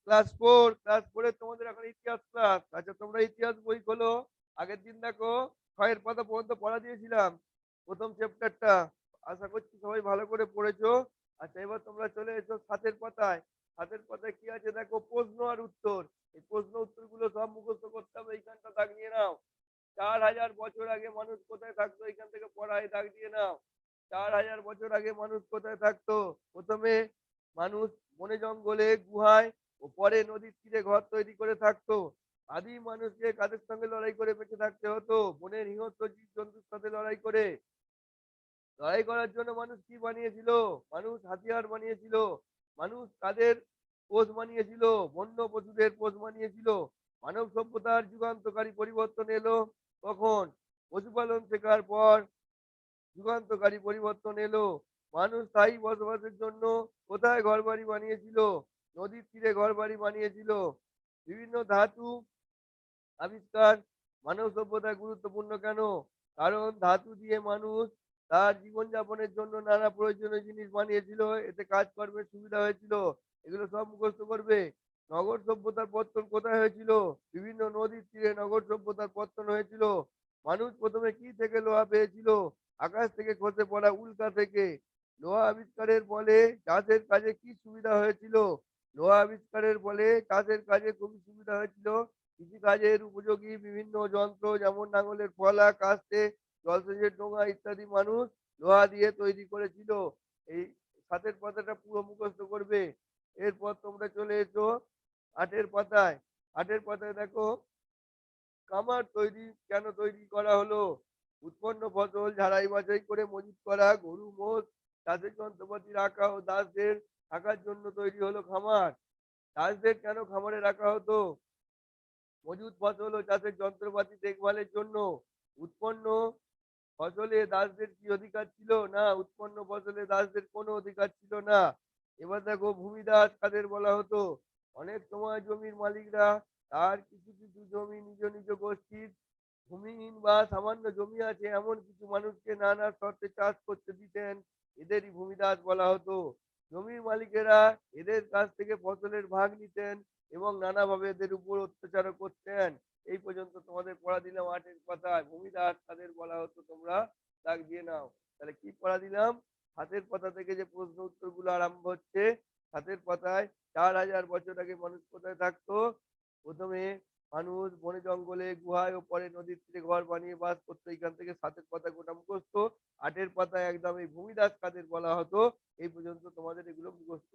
Class 4 তোমাদের এখন ইতিহাস ক্লাস। আচ্ছা তোমরা ইতিহাস বই খোলো। আগের দিন দেখো ৬ এর পাতা পর্যন্ত পড়া দিয়েছিলাম। ১ম চ্যাপ্টারটা। আশা করছি সবাই ভালো করে পড়েছো। আচ্ছা এবার তোমরা চলে এসো ৭ এর পাতায়। ৭ এর পাতায় কি আছে দেখো প্রশ্ন আর উত্তর। এই প্রশ্ন উত্তরগুলো সব মুখস্থ করতে হবে। এইখানটা দাগ নিয়ে নাও। ৪,০০০ বছর আগে মানুষ কোথায় থাকতো? এখান থেকে পড়ায় দাগ দিয়ে নাও। ৪,০০০ বছর আগে মানুষ কোথায় থাকতো? ১ম এ মানুষ বনে জঙ্গলে, গুহায় ও পরে নদীর তীরে ঘর তৈরি করে থাকতো। আদিম মানুষকে কাদের সঙ্গে লড়াই করে বেঁচে থাকতে হতো? বনের হিংস্র জীব-জন্তুর সাথে লড়াই করে। লড়াই করার জন্য মানুষ কি বানিয়েছিল? মানুষ হাতিয়ার বানিয়েছিল। মানুষ কাদের পোষ বানিয়েছিল? বন্য পশুদের পোষ বানিয়েছিল। মানব সভ্যতার যুগান্তকারী পরিবর্তন এলো কখন? পশুপালন শেখার পর যুগান্তকারী পরিবর্তন এলো। মানুষ স্থায়ী বসবাসের জন্য কোথায় ঘরবাড়ি বানিয়েছিল? নদীর তীরে ঘরবাড়ি বানিয়েছিল। বিভিন্ন ধাতু আবিষ্কার মানব সভ্যতায় গুরুত্বপূর্ণ কেন? কারণ ধাতু দিয়ে মানুষ তার জীবনযাপনের জন্য নানা প্রয়োজনীয় জিনিস বানিয়েছিল। এতে কাজকর্মের সুবিধা হয়েছিল। এগুলো সব মুখস্থ করবে। নগর সভ্যতার পত্তন কোথায় হয়েছিল? বিভিন্ন নদীর তীরে নগর সভ্যতার পত্তন হয়েছিল। মানুষ ১ম এ কি থেকে লোহা পেয়েছিল? আকাশ থেকে খসে পড়া উল্কা থেকে। লোহা আবিষ্কারের ফলে চাষের কাজে কি সুবিধা হয়েছিল? লোহা আবিষ্কারের ফলে চাষের কাজে খুবই সুবিধা হয়েছিল। কৃষিকাজের উপযোগী বিভিন্ন যন্ত্র যেমন লাঙলের ফলা, কাস্তে, জলসেচের ডোঙা ইত্যাদি মানুষ লোহা দিয়ে তৈরি করেছিল। এই ৭ এর পাতাটা পুরো মুখস্থ করবে। এরপর তোমরা চলে এসো ৮ এর পাতায়। ৮ এর পাতায় দেখো কামার কেন তৈরি করা হলো? উৎপন্ন ফসল ঝাড়াই বাছাই করে মজুত করা, গরু, মোষ, চাষের যন্ত্রপাতি রাখা ও দাসদের থাকার জন্য তৈরি হলো খামার। দাসদের কেন খামারে রাখা হতো? মজুদ ফসল ও চাষের যন্ত্রপাতি দেখভালের জন্য। উৎপন্ন ফসলে দাসদের কি অধিকার ছিল? না, উৎপন্ন ফসলে দাসদের কোনো অধিকার ছিল না। এবার দেখো ভূমিদাস কাদের বলা হতো? অনেক সময় জমির মালিকরা তার কিছু কিছু জমি নিজ নিজ গোষ্ঠীর ভূমিহীন বা সামান্য জমি আছে এমন কিছু মানুষকে নানা শর্তে চাষ করতে দিতেন। এদেরই ভূমিদাস বলা হতো। জমির মালিকেরা এদের কাছ থেকে ফসলের ভাগ নিতেন এবং নানাভাবে এদের উপর অত্যাচারও করতেন। এই পর্যন্ত তোমাদের পড়া দিলাম ৮ এর পাতায়। ভূমিদাস কাদের বলা হতো তোমরা দাগ দিয়ে নাও। তাহলে কি পড়া দিলাম? ৭ এর পাতা থেকে যে প্রশ্ন উত্তরগুলো আরম্ভ হচ্ছে, ৭ এর পাতায় ৪,০০০ বছর আগে মানুষ কোথায় থাকতো? ১ম এ মানুষ বনে জঙ্গলে, গুহায় ও পরে নদীর তীরে ঘর বানিয়ে বাস করতো। এইখান থেকে ৭ এর পাতা গোটা মুখস্থ। ৮ এর পাতায় একদম এই ভূমিদাস কাদের বলা হতো, এই পর্যন্ত তোমাদের এগুলো মুখস্থ।